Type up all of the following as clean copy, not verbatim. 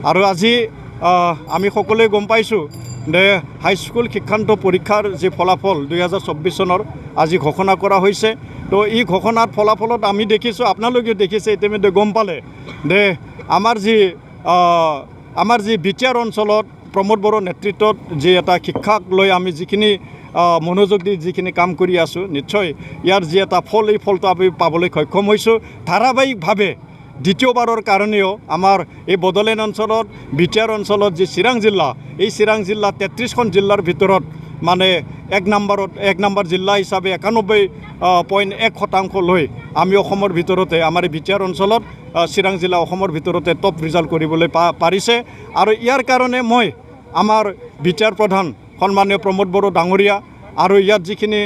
আৰু আজি আমি সকলোৱে গম পাইছোঁ যে হাইস্কুল শিক্ষান্ত পৰীক্ষাৰ যি ফলাফল 2024 চনৰ আজি ঘোষণা কৰা হৈছে। তো এই ঘোষণাৰ ফলাফলত আমি দেখিছোঁ, আপোনালোকেও দেখিছে, ইতিমধ্যে গম পালে যে আমাৰ যি বিটিআৰ অঞ্চলত প্ৰমোদ বড়োৰ নেতৃত্বত যি এটা শিক্ষাক লৈ আমি যিখিনি মনোযোগ দি যিখিনি কাম কৰি আছোঁ, নিশ্চয় ইয়াৰ যি এটা ফল, এই ফলটো আমি পাবলৈ সক্ষম হৈছোঁ। ধাৰাবাহিকভাৱে দ্বিতীয়বাৰৰ কাৰণেও আমাৰ এই বড়োলেণ্ড অঞ্চলত বিটিআৰ অঞ্চলত যি চিৰাং জিলা, এই চিৰাং জিলা 33খন জিলাৰ ভিতৰত মানে এক নম্বৰ জিলা হিচাপে 91.1% লৈ আমি অসমৰ ভিতৰতে আমাৰ এই বিটিআৰ অঞ্চলত চিৰাং জিলা অসমৰ ভিতৰতে টপ ৰিজাল্ট কৰিবলৈ পাৰিছে। আৰু ইয়াৰ কাৰণে মই আমাৰ বিটিআৰ প্ৰধান সন্মানীয় প্ৰমোদ বড়ো ডাঙৰীয়া আৰু ইয়াত যিখিনি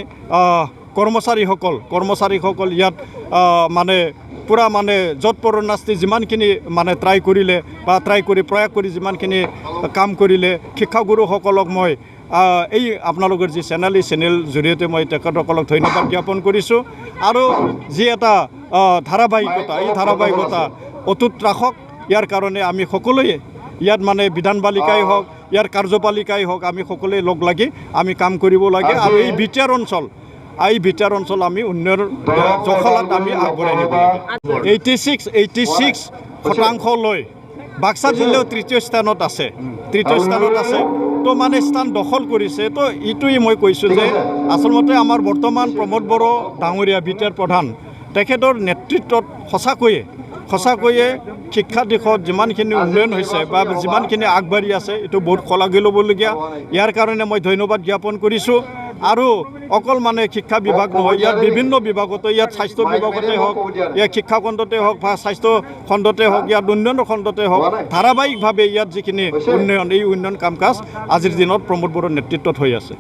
কৰ্মচাৰীসকল ইয়াত মানে পুৰা মানে য'ত পৰণাস্তি যিমানখিনি মানে প্ৰয়াস কৰি যিমানখিনি কাম কৰিলে, শিক্ষাগুৰুসকলক মই এই আপোনালোকৰ যি চেনেল, এই চেনেল জৰিয়তে মই তেখেতসকলক ধন্যবাদ জ্ঞাপন কৰিছোঁ। আৰু যি এটা ধাৰাবাহিকতা, এই ধাৰাবাহিকতা অটুট ৰাখক। ইয়াৰ কাৰণে আমি সকলোৱে ইয়াত মানে বিধানপালিকাই হওক, ইয়াৰ কাৰ্যপালিকাই হওক, আমি সকলোৱে লগ লাগি আমি কাম কৰিব লাগে। আৰু এই বিটিআৰ অঞ্চল আমি উন্নয়নৰ জখলাত আমি আগবঢ়াই নিব লাগে। 86% লৈ বাক্সা জিলাও তৃতীয় স্থানত আছে। তো মানে স্থান দখল কৰিছে। তো এইটোৱে মই কৈছোঁ যে আচলতে আমাৰ বৰ্তমান প্ৰমোদ বড়ো ডাঙৰীয়া বিটিআৰ প্ৰধান, তেখেতৰ নেতৃত্বত সঁচাকৈয়ে শিক্ষা দিশত যিমানখিনি উন্নয়ন হৈছে বা যিমানখিনি আগবাঢ়ি আছে, এইটো বহুত শলাগি ল'বলগীয়া। ইয়াৰ কাৰণে মই ধন্যবাদ জ্ঞাপন কৰিছোঁ। আৰু অকল মানে শিক্ষা বিভাগ নহয়, ইয়াত বিভিন্ন বিভাগতে, ইয়াত স্বাস্থ্য বিভাগতে হওক, ইয়াত শিক্ষা খণ্ডতে হওক বা স্বাস্থ্য খণ্ডতে হওক, ইয়াত উন্নয়নৰ খণ্ডতে হওক, ধাৰাবাহিকভাৱে ইয়াত যিখিনি উন্নয়ন, এই উন্নয়ন কাম কাজ আজিৰ দিনত প্ৰমোদ বড়োৰ নেতৃত্বত হৈ আছে।